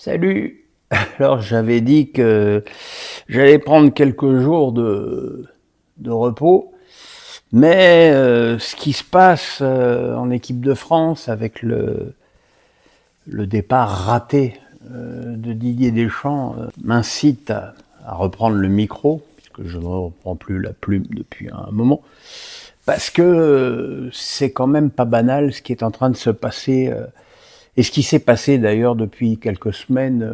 Salut. Alors j'avais dit que j'allais prendre quelques jours de repos, mais ce qui se passe en équipe de France avec le départ raté de Didier Deschamps m'incite à reprendre le micro, puisque je ne reprends plus la plume depuis un moment, parce que c'est quand même pas banal ce qui est en train de se passer. Et ce qui s'est passé d'ailleurs depuis quelques semaines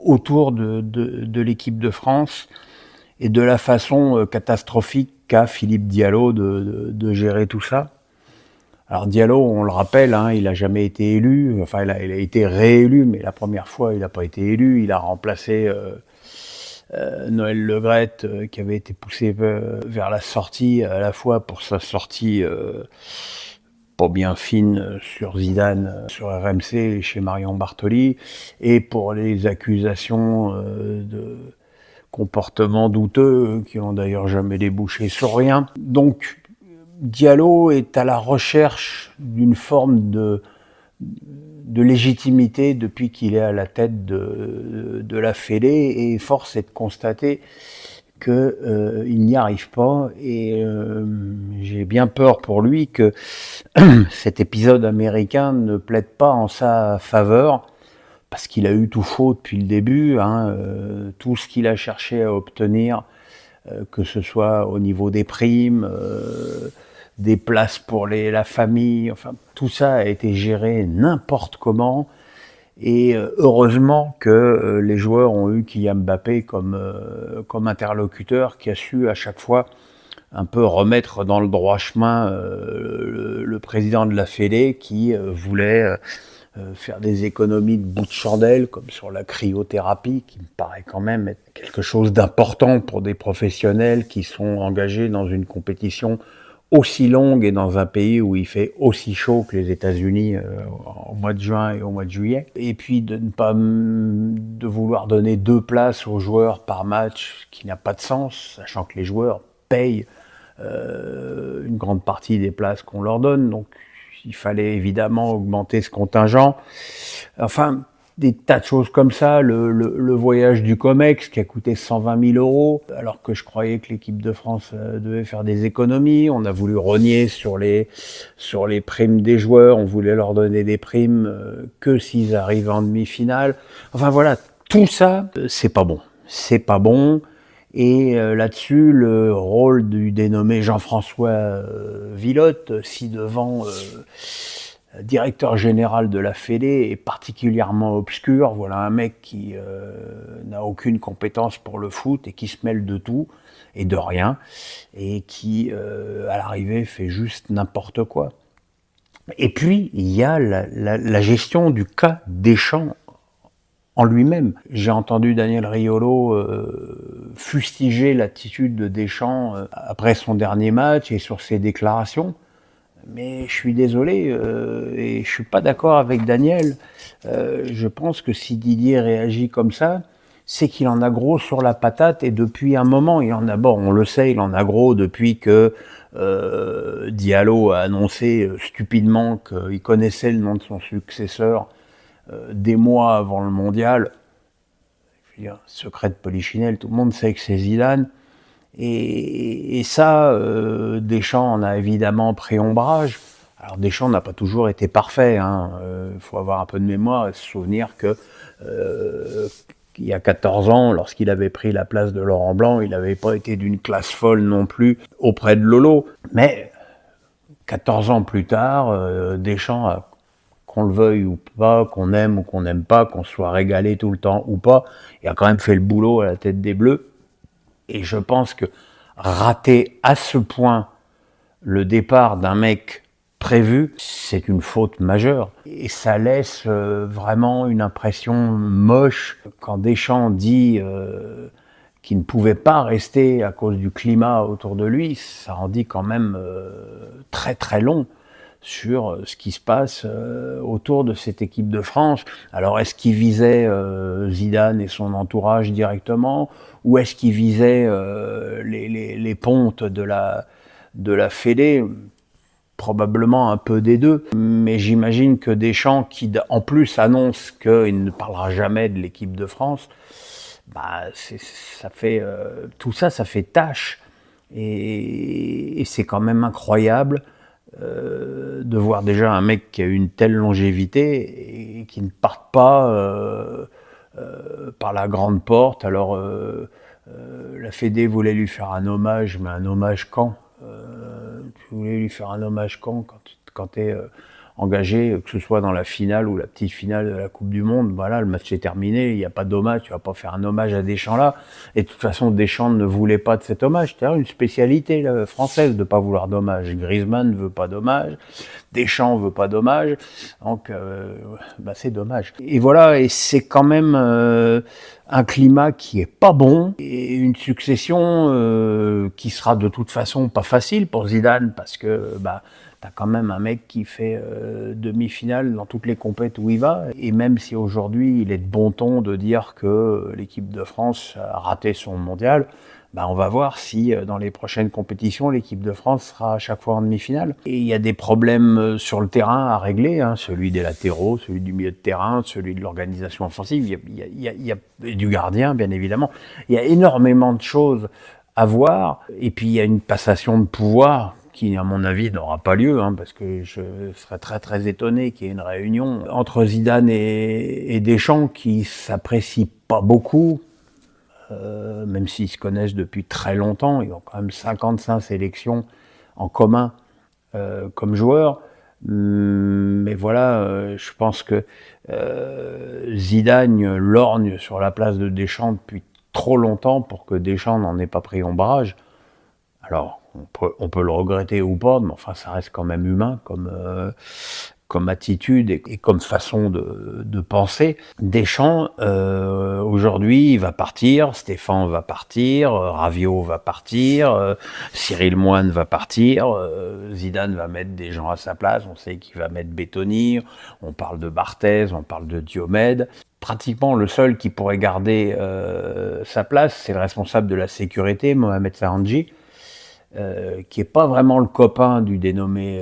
autour de l'équipe de France et de la façon catastrophique qu'a Philippe Diallo de gérer tout ça. Alors Diallo, on le rappelle, hein, il n'a jamais été élu, enfin il a été réélu, mais la première fois il n'a pas été élu, il a remplacé Noël Le Graët qui avait été poussé vers la sortie, à la fois pour sa sortie pas bien fine sur Zidane, sur RMC et chez Marion Bartoli, et pour les accusations de comportements douteux qui n'ont d'ailleurs jamais débouché sur rien. Donc Diallo est à la recherche d'une forme de légitimité depuis qu'il est à la tête de la Fédé, et force est de constater qu'il n'y arrive pas, et j'ai bien peur pour lui que cet épisode américain ne plaide pas en sa faveur, parce qu'il a eu tout faux depuis le début, hein, tout ce qu'il a cherché à obtenir, que ce soit au niveau des primes, des places pour la famille, enfin tout ça a été géré n'importe comment. Et heureusement que les joueurs ont eu Kylian Mbappé comme interlocuteur, qui a su à chaque fois un peu remettre dans le droit chemin le président de la Fédé, qui voulait faire des économies de bout de chandelle, comme sur la cryothérapie, qui me paraît quand même être quelque chose d'important pour des professionnels qui sont engagés dans une compétition aussi longue et dans un pays où il fait aussi chaud que les États-Unis au mois de juin et au mois de juillet. Et puis de vouloir donner 2 places aux joueurs par match, ce qui n'a pas de sens, sachant que les joueurs payent une grande partie des places qu'on leur donne. Donc il fallait évidemment augmenter ce contingent. Enfin, des tas de choses comme ça, le voyage du COMEX qui a coûté 120 000 euros, alors que je croyais que l'équipe de France devait faire des économies. On a voulu rogner sur les primes des joueurs, on voulait leur donner des primes que s'ils arrivaient en demi-finale. Enfin voilà, tout ça, c'est pas bon. C'est pas bon. Et là-dessus, le rôle du dénommé Jean-François Villotte, ci-devant directeur général de la Fédé, est particulièrement obscur. Voilà un mec qui n'a aucune compétence pour le foot et qui se mêle de tout et de rien, et qui, à l'arrivée, fait juste n'importe quoi. Et puis, il y a la gestion du cas Deschamps en lui-même. J'ai entendu Daniel Riolo fustiger l'attitude de Deschamps après son dernier match et sur ses déclarations. Mais je suis désolé, et je suis pas d'accord avec Daniel. Je pense que si Didier réagit comme ça, c'est qu'il en a gros sur la patate, et depuis un moment, il en a, bon, on le sait, il en a gros depuis que Diallo a annoncé stupidement qu'il connaissait le nom de son successeur des mois avant le mondial. Je veux dire, secret de Polichinelle, tout le monde sait que c'est Zidane. Et ça, Deschamps en a évidemment pris ombrage. Alors Deschamps n'a pas toujours été parfait, hein. Faut avoir un peu de mémoire et se souvenir que il y a 14 ans, lorsqu'il avait pris la place de Laurent Blanc, il n'avait pas été d'une classe folle non plus auprès de Lolo. Mais 14 ans plus tard, Deschamps a, qu'on le veuille ou pas, qu'on aime ou qu'on n'aime pas, qu'on soit régalé tout le temps ou pas, il a quand même fait le boulot à la tête des Bleus. Et je pense que rater à ce point le départ d'un mec prévu, c'est une faute majeure. Et ça laisse vraiment une impression moche. Quand Deschamps dit qu'il ne pouvait pas rester à cause du climat autour de lui, ça en dit quand même très très long sur ce qui se passe autour de cette équipe de France. Alors est-ce qu'il visait Zidane et son entourage directement, ou est-ce qu'il visait les pontes de la Fédé? probablement un peu des deux, mais j'imagine que Deschamps, qui en plus annonce qu'il ne parlera jamais de l'équipe de France, bah ça fait tout ça, ça fait tâche, et c'est quand même incroyable de voir déjà un mec qui a une telle longévité et qui ne parte pas par la grande porte. Alors la Fédé voulait lui faire un hommage, mais un hommage quand tu voulais lui faire un hommage quand tu es engagé, que ce soit dans la finale ou la petite finale de la Coupe du Monde, voilà, le match est terminé, il n'y a pas d'hommage, tu vas pas faire un hommage à Deschamps là. Et de toute façon, Deschamps ne voulait pas de cet hommage. C'est une spécialité là, française de ne pas vouloir d'hommage. Griezmann ne veut pas d'hommage, Deschamps ne veut pas d'hommage, donc c'est dommage. Et voilà, et c'est quand même un climat qui est pas bon, et une succession qui sera de toute façon pas facile pour Zidane, parce que t'as quand même un mec qui fait demi-finale dans toutes les compètes où il va, et même si aujourd'hui il est de bon ton de dire que l'équipe de France a raté son mondial, on va voir si dans les prochaines compétitions l'équipe de France sera à chaque fois en demi-finale. Et il y a des problèmes sur le terrain à régler, hein, celui des latéraux, celui du milieu de terrain, celui de l'organisation offensive, il y a du gardien bien évidemment. Il y a énormément de choses à voir, et puis il y a une passation de pouvoir qui, à mon avis, n'aura pas lieu, hein, parce que je serais très très étonné qu'il y ait une réunion entre Zidane et Deschamps qui s'apprécient pas beaucoup, même s'ils se connaissent depuis très longtemps. Ils ont quand même 55 sélections en commun comme joueurs. Mais voilà, je pense que Zidane lorgne sur la place de Deschamps depuis trop longtemps pour que Deschamps n'en ait pas pris ombrage. Alors, on peut le regretter ou pas, mais enfin, ça reste quand même humain comme attitude et comme façon de penser. Deschamps, aujourd'hui, il va partir, Stéphane va partir, Raviot va partir, Cyril Moine va partir, Zidane va mettre des gens à sa place, on sait qu'il va mettre Bétoni, on parle de Barthez, on parle de Diomède. Pratiquement le seul qui pourrait garder sa place, c'est le responsable de la sécurité, Mohamed Saranji, qui n'est pas vraiment le copain du dénommé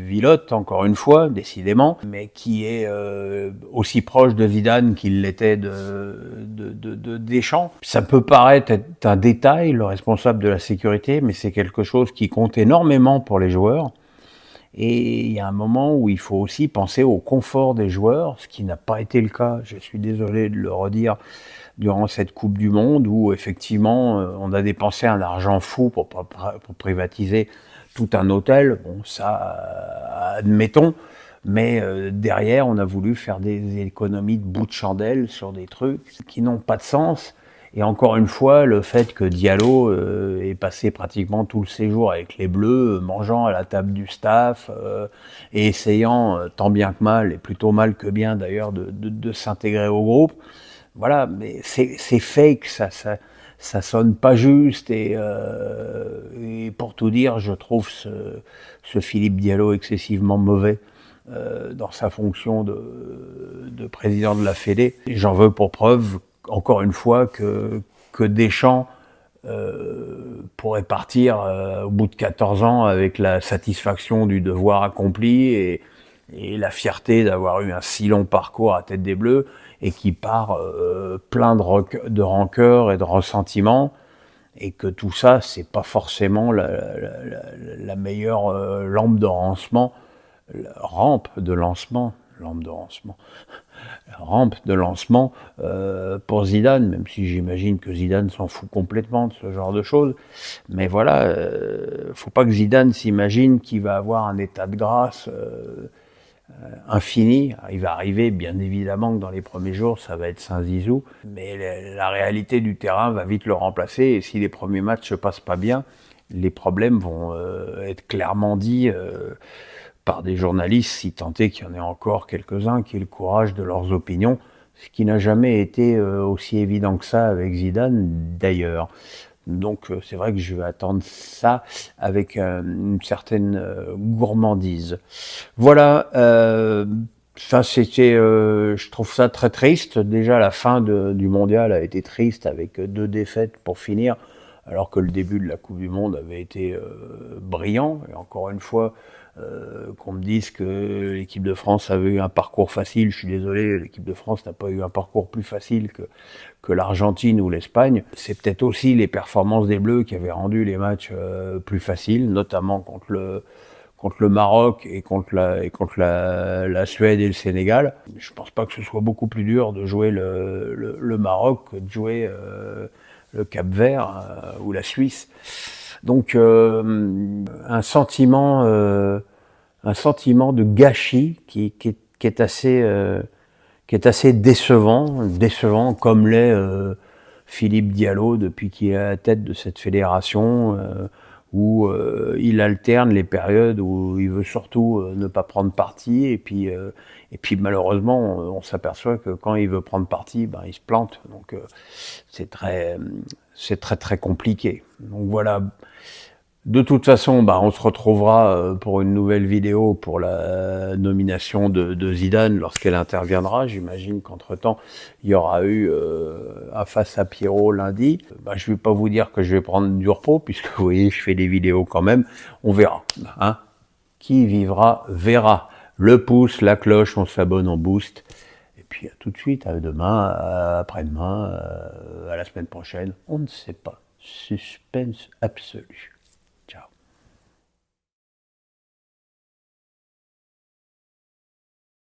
Vilotte, encore une fois, décidément, mais qui est aussi proche de Zidane qu'il l'était de Deschamps. Ça peut paraître être un détail, le responsable de la sécurité, mais c'est quelque chose qui compte énormément pour les joueurs. Et il y a un moment où il faut aussi penser au confort des joueurs, ce qui n'a pas été le cas, je suis désolé de le redire, durant cette Coupe du Monde, où effectivement on a dépensé un argent fou pour privatiser tout un hôtel. Bon, ça, admettons, mais derrière on a voulu faire des économies de bout de chandelle sur des trucs qui n'ont pas de sens. Et encore une fois, le fait que Diallo ait passé pratiquement tout le séjour avec les Bleus, mangeant à la table du staff et essayant, tant bien que mal, et plutôt mal que bien d'ailleurs, de s'intégrer au groupe. Voilà, mais c'est fake, ça sonne pas juste, et pour tout dire, je trouve ce Philippe Diallo excessivement mauvais dans sa fonction de président de la Fédé. J'en veux pour preuve, encore une fois, que Deschamps pourrait partir au bout de 14 ans avec la satisfaction du devoir accompli et la fierté d'avoir eu un si long parcours à tête des Bleus, et qui part plein de rancœur et de ressentiment, et que tout ça, c'est pas forcément la meilleure lampe de lancement, rampe de lancement pour Zidane, même si j'imagine que Zidane s'en fout complètement de ce genre de choses. Mais voilà, faut pas que Zidane s'imagine qu'il va avoir un état de grâce infini. Il va arriver, bien évidemment, que dans les premiers jours, ça va être Saint-Zizou, mais la réalité du terrain va vite le remplacer, et si les premiers matchs se passent pas bien, les problèmes vont être clairement dits par des journalistes, si tant est qu'il y en ait encore quelques-uns qui aient le courage de leurs opinions, ce qui n'a jamais été aussi évident que ça avec Zidane, d'ailleurs. Donc c'est vrai que je vais attendre ça avec une certaine gourmandise. Voilà, ça c'était, je trouve ça très triste. Déjà la fin du mondial a été triste avec 2 défaites pour finir. alors que le début de la Coupe du Monde avait été brillant. Et encore une fois, qu'on me dise que l'équipe de France avait eu un parcours facile, je suis désolé, l'équipe de France n'a pas eu un parcours plus facile que l'Argentine ou l'Espagne. C'est peut-être aussi les performances des Bleus qui avaient rendu les matchs plus faciles, notamment contre le Maroc et contre la Suède et le Sénégal. Je pense pas que ce soit beaucoup plus dur de jouer le Maroc que de jouer le Cap-Vert ou la Suisse. Donc un sentiment de gâchis qui est assez décevant comme l'est Philippe Diallo depuis qu'il est à la tête de cette fédération, où il alterne les périodes où il veut surtout ne pas prendre parti, et puis malheureusement on s'aperçoit que quand il veut prendre parti, ben, il se plante. Donc c'est très compliqué. Donc voilà. De toute façon, bah, on se retrouvera pour une nouvelle vidéo pour la nomination de Zidane lorsqu'elle interviendra. J'imagine qu'entre-temps, il y aura eu un face à Pierrot lundi. Bah, je ne vais pas vous dire que je vais prendre du repos, puisque vous voyez, je fais des vidéos quand même. On verra. Hein. Qui vivra verra. Le pouce, la cloche, on s'abonne, on booste. Et puis à tout de suite, à demain, après-demain, à la semaine prochaine. On ne sait pas. Suspense absolu.